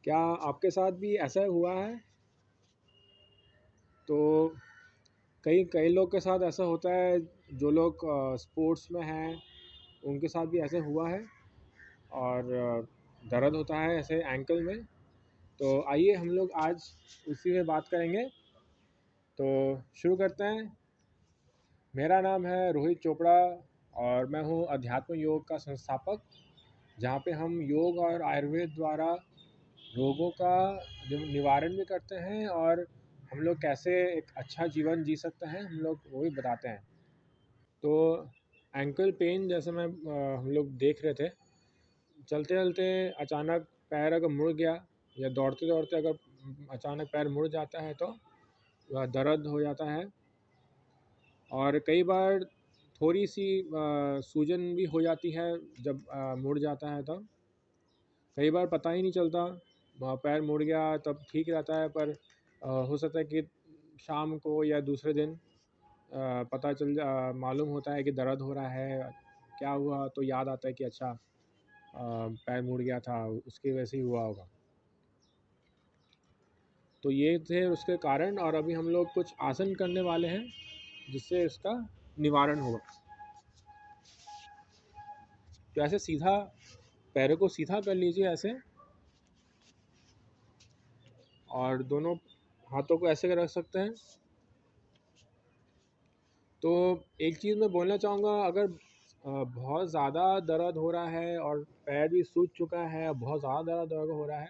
क्या आपके साथ भी ऐसा हुआ है? तो कई कई लोग के साथ ऐसा होता है, जो लोग स्पोर्ट्स में हैं उनके साथ भी ऐसे हुआ है और दर्द होता है ऐसे एंकल में। तो आइए हम लोग आज उसी में बात करेंगे। तो शुरू करते हैं। मेरा नाम है रोहित चोपड़ा और मैं हूँ अध्यात्म योग का संस्थापक, जहाँ पे हम योग और आयुर्वेद द्वारा रोगों का निवारण भी करते हैं और हम लोग कैसे एक अच्छा जीवन जी सकते हैं हम लोग वो भी बताते हैं। तो एंकल पेन जैसे हम लोग देख रहे थे, चलते चलते अचानक पैर अगर मुड़ गया या दौड़ते दौड़ते अगर अचानक पैर मुड़ जाता है तो वह दर्द हो जाता है। और कई बार थोड़ी सी सूजन भी हो जाती है जब मुड़ जाता है तब। कई बार पता ही नहीं चलता, पैर मुड़ गया तब ठीक रहता है, पर हो सकता है कि शाम को या दूसरे दिन मालूम होता है कि दर्द हो रहा है। क्या हुआ तो याद आता है कि अच्छा पैर मुड़ गया था, उसकी वजह से ही हुआ होगा। तो ये थे उसके कारण, और अभी हम लोग कुछ आसन करने वाले हैं जिससे इसका निवारण होगा। तो ऐसे सीधा पैरों को सीधा कर लीजिए ऐसे, और दोनों हाथों को ऐसे रख सकते हैं। तो एक चीज़ मैं बोलना चाहूँगा, अगर बहुत ज़्यादा दर्द हो रहा है और पैर भी सूज चुका है, बहुत ज़्यादा दर्द हो रहा है,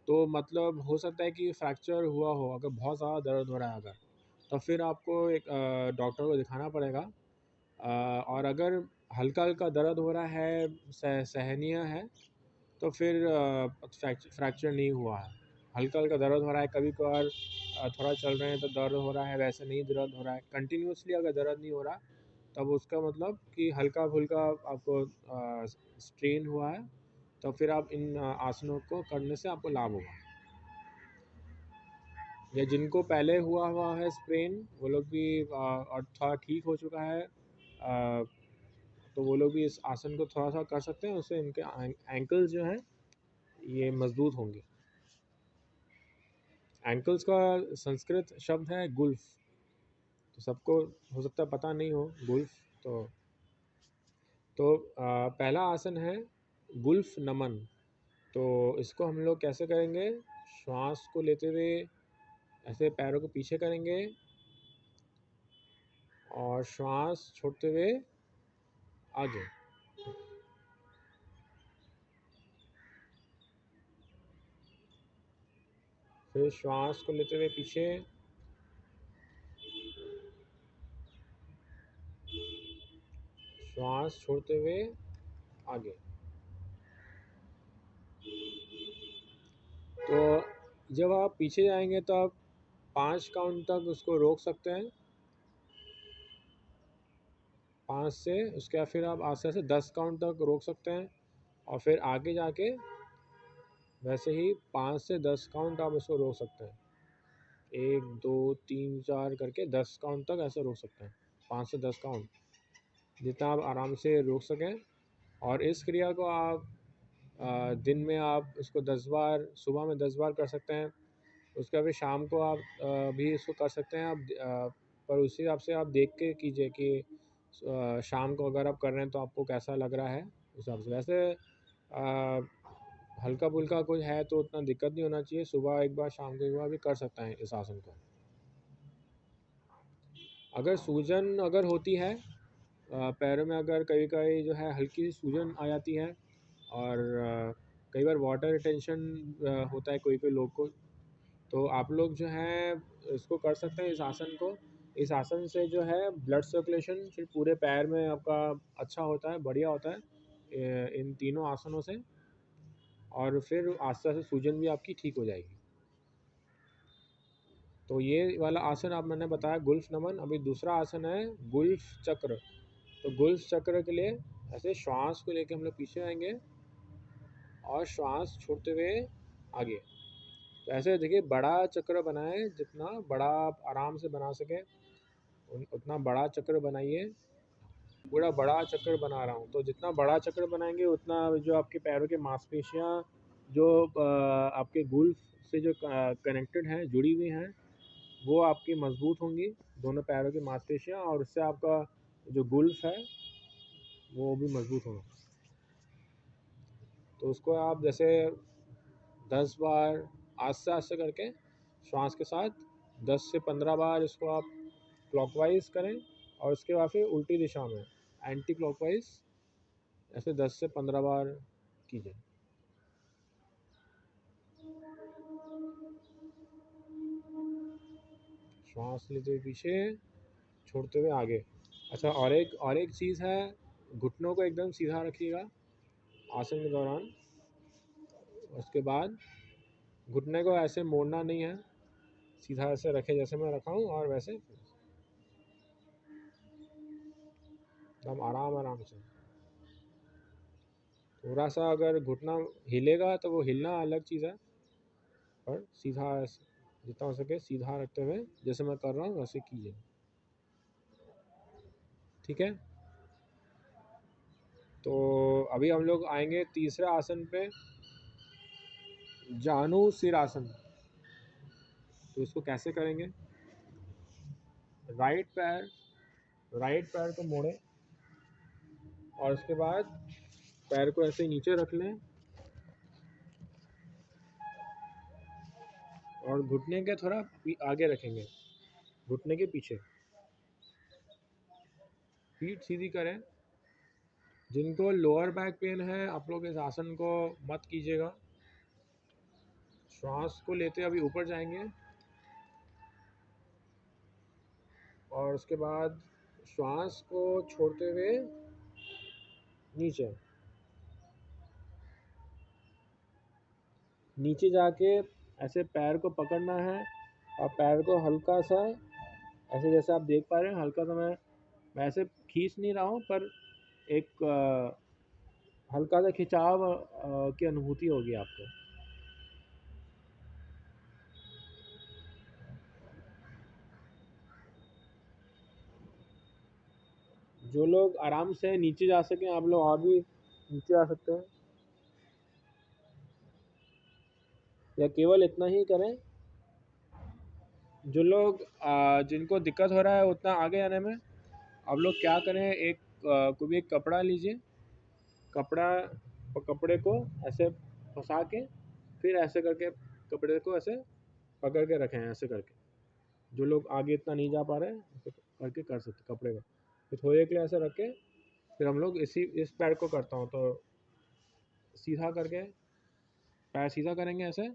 तो मतलब हो सकता है कि फ्रैक्चर हुआ हो। अगर बहुत ज़्यादा दर्द हो रहा है अगर, तो फिर आपको एक डॉक्टर को दिखाना पड़ेगा। और अगर हल्का हल्का दर्द हो रहा है, सहनीय है, तो फिर फ्रैक्चर नहीं हुआ है। हल्का हल्का दर्द हो रहा है, कभी कभार थोड़ा चल रहे हैं तो दर्द हो रहा है, वैसे नहीं दर्द हो रहा है। कंटिन्यूसली अगर दर्द नहीं हो रहा, तब उसका मतलब कि हल्का फुल्का आपको स्ट्रेन हुआ है, तो फिर आप इन आसनों को करने से आपको लाभ होगा। या जिनको पहले हुआ हुआ है स्प्रेन, वो लोग भी और थोड़ा ठीक हो चुका है, तो वो लोग भी इस आसन को थोड़ा सा कर सकते हैं। उससे इनके एंकल्स जो हैं ये मजबूत होंगे। एंकल्स का संस्कृत शब्द है गुल्फ। तो सबको हो सकता है पता नहीं हो गुल्फ। तो पहला आसन है गुल्फ नमन। तो इसको हम लोग कैसे करेंगे? श्वास को लेते हुए ऐसे पैरों को पीछे करेंगे और श्वास छोड़ते हुए आगे। फिर श्वास को लेते हुए पीछे, श्वास छोड़ते हुए आगे। तो जब आप पीछे जाएंगे तो आप 5 काउंट तक उसको रोक सकते हैं, 5 से। उसके बाद फिर आप आस्ते से 10 काउंट तक रोक सकते हैं, और फिर आगे जाके वैसे ही 5 से 10 काउंट आप इसको रोक सकते हैं। 1 2 3 4 करके 10 काउंट तक ऐसे रोक सकते हैं। 5 से 10 काउंट जितना आप आराम से रोक सकें। और इस क्रिया को आप दिन में आप इसको 10 बार, सुबह में 10 बार कर सकते हैं। उसके बाद शाम को आप भी इसको कर सकते हैं। आप पर उसी हिसाब से आप देख के कीजिए कि शाम को अगर आप कर रहे हैं तो आपको कैसा लग रहा है उस हिसाब से। वैसे हल्का फुल्का कुछ है तो उतना दिक्कत नहीं होना चाहिए। सुबह एक बार, शाम को एक बार भी कर सकते हैं इस आसन को। अगर सूजन अगर होती है पैरों में, अगर कभी कभी जो है हल्की सी सूजन आ जाती है, और कई बार वाटर रिटेंशन होता है कोई कोई लोग को, तो आप लोग जो है इसको कर सकते हैं इस आसन को। इस आसन से जो है ब्लड सर्कुलेशन फिर पूरे पैर में आपका अच्छा होता है, बढ़िया होता है इन तीनों आसनों से। और फिर आस्ते आस्ते सूजन भी आपकी ठीक हो जाएगी। तो ये वाला आसन आप मैंने बताया गुल्फ नमन। अभी दूसरा आसन है गुल्फ चक्र। तो गुल्फ चक्र के लिए ऐसे श्वास को लेके हम लोग पीछे आएंगे और श्वास छोड़ते हुए आगे। तो ऐसे देखिए, बड़ा चक्र बनाएं, जितना बड़ा आप आराम से बना सके उतना बड़ा चक्र बनाइए। पूरा बड़ा चक्र बना रहा हूँ, तो जितना बड़ा चक्र बनाएंगे उतना जो आपके पैरों की मांसपेशियाँ जो आपके गुल्फ से जो कनेक्टेड हैं, जुड़ी हुई हैं, वो आपकी मजबूत होंगी, दोनों पैरों की मांसपेशियाँ, और उससे आपका जो गुल्फ है वो भी मजबूत होगा। तो उसको आप जैसे 10 बार आस्ते आस्ते करके श्वास के साथ 10 से 15 बार इसको आप क्लॉकवाइज करें, और उसके बाद फिर उल्टी दिशा में एंटी क्लॉकवाइज ऐसे 10 से 15 बार कीजिए। श्वास लेते हुए पीछे, छोड़ते हुए आगे। अच्छा, और एक चीज़ है, घुटनों को एकदम सीधा रखिएगा आसन के दौरान। उसके बाद घुटने को ऐसे मोड़ना नहीं है, सीधा ऐसे रखे जैसे मैं रखा हूँ, और वैसे एकदम आराम आराम से। थोड़ा सा अगर घुटना हिलेगा तो वो हिलना अलग चीज़ है, पर सीधा ऐसे जितना हो सके सीधा रखते हुए जैसे मैं कर रहा हूँ वैसे कीजिए। ठीक है, तो अभी हम लोग आएंगे तीसरे आसन पे, जानु सिर आसन। तो इसको कैसे करेंगे? राइट पैर राइट पैर को मोड़ें, और उसके बाद पैर को ऐसे नीचे रख लें, और घुटने के थोड़ा आगे रखेंगे, घुटने के पीछे। पीठ सीधी करें। जिनको लोअर बैक पेन है, आप लोग इस आसन को मत कीजिएगा। श्वास को लेते अभी ऊपर जाएंगे, और उसके बाद श्वास को छोड़ते हुए नीचे नीचे जाके ऐसे पैर को पकड़ना है, और पैर को हल्का सा ऐसे, जैसे आप देख पा रहे हैं, हल्का सा मैं ऐसे खींच नहीं रहा हूँ, पर एक हल्का सा खिंचाव की अनुभूति होगी आपको। जो लोग आराम से नीचे जा सकें, आप लोग और भी नीचे आ सकते हैं, या केवल इतना ही करें। जो लोग जिनको दिक्कत हो रहा है उतना आगे आने में, आप लोग क्या करें, एक कोई भी एक कपड़ा लीजिए, कपड़े को ऐसे फंसा के, फिर ऐसे करके कपड़े को ऐसे पकड़ के रखें, ऐसे करके। जो लोग आगे इतना नहीं जा पा रहे हैं ऐसे करके कर सकते कपड़े को। फिर थोड़े के लिए ऐसे रख के, फिर हम लोग इस पैर को करता हूँ, तो सीधा करके पैर सीधा करेंगे ऐसे,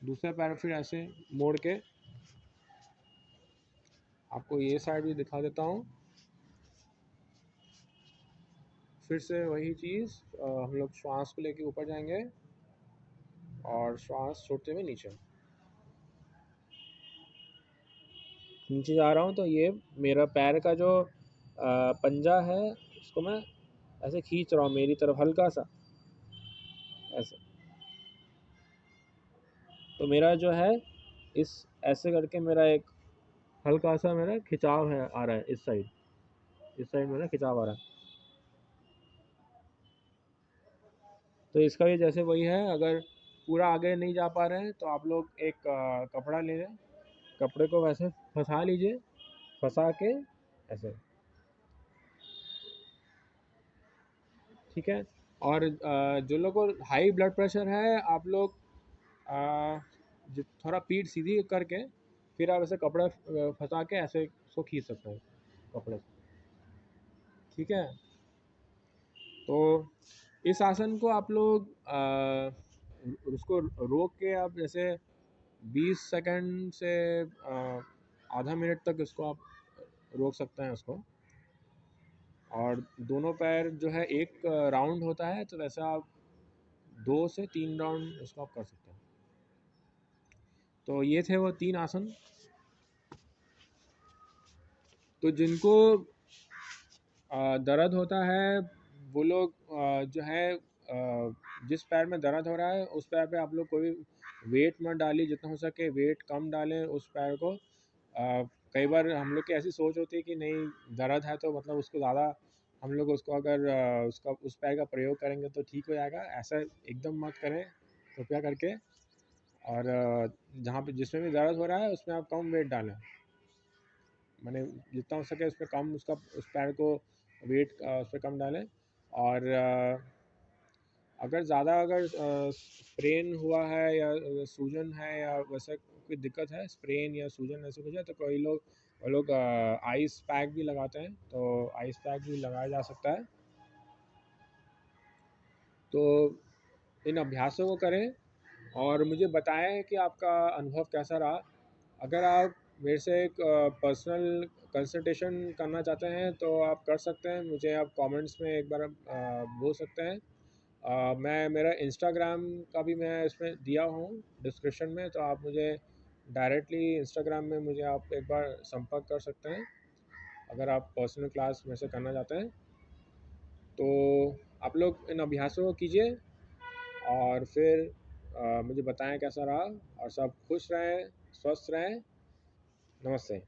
दूसरा पैर फिर ऐसे मोड़ के, आपको ये साइड भी दिखा देता हूँ। फिर से वही चीज़, हम लोग श्वास को लेके ऊपर जाएंगे, और श्वास छोड़ते हुए नीचे नीचे जा रहा हूँ। तो ये मेरा पैर का जो पंजा है, उसको मैं ऐसे खींच रहा हूँ मेरी तरफ हल्का सा ऐसे। तो मेरा जो है इस ऐसे करके मेरा एक हल्का सा मेरा खिंचाव है आ रहा है, इस साइड मेरा खिंचाव आ रहा है। तो इसका भी जैसे वही है, अगर पूरा आगे नहीं जा पा रहे हैं तो आप लोग एक कपड़ा ले लें, कपड़े को वैसे फंसा लीजिए, फंसा के ऐसे। ठीक है, और जो लोगों को हाई ब्लड प्रेशर है, आप लोग थोड़ा पीठ सीधी करके, फिर आप ऐसे कपड़ा फंसा के ऐसे उसको खींच सकते हैं कपड़े से। ठीक है, तो इस आसन को आप लोग उसको रोक के, आप जैसे 20 सेकंड से आधा मिनट तक इसको आप रोक सकते हैं उसको। और दोनों पैर जो है एक राउंड होता है, तो वैसे आप 2 से 3 राउंड इसको आप कर सकते हैं। तो ये थे वो 3 आसन। तो जिनको दर्द होता है, वो लोग जो है जिस पैर में दर्द हो रहा है उस पैर पे आप लोग कोई वेट मत डालिए, जितना हो सके वेट कम डालें उस पैर को। कई बार हम लोग की ऐसी सोच होती है कि नहीं, दर्द है तो मतलब उसको ज़्यादा हम लोग उसको अगर उस पैर का प्रयोग करेंगे तो ठीक हो जाएगा। ऐसा एकदम मत करें। कृपया करके। और जहाँ पे जिसमें भी दर्द हो रहा है उसमें आप कम वेट डालें, मैंने जितना हो सके उस पर कम उसका उस पैर को वेट उस पर कम डालें। और अगर ज़्यादा अगर स्प्रेन हुआ है या सूजन है या वैसा कोई दिक्कत है, स्प्रेन या सूजन ऐसे कुछ है, तो कोई लोग वो लोग आइस पैक भी लगाते हैं, तो आइस पैक भी लगाया जा सकता है। तो इन अभ्यासों को करें और मुझे बताएं कि आपका अनुभव कैसा रहा। अगर आप मेरे से एक पर्सनल कंसल्टेशन करना चाहते हैं तो आप कर सकते हैं, मुझे आप कमेंट्स में एक बार बोल सकते हैं। मैं मेरा इंस्टाग्राम का भी मैं इसमें दिया हूँ डिस्क्रिप्शन में, तो आप मुझे डायरेक्टली इंस्टाग्राम में मुझे आप एक बार संपर्क कर सकते हैं अगर आप पर्सनल क्लास में से करना चाहते हैं। तो आप लोग इन अभ्यासों को कीजिए और फिर मुझे बताएं कैसा रहा, और सब खुश रहें, स्वस्थ रहें। नमस्ते।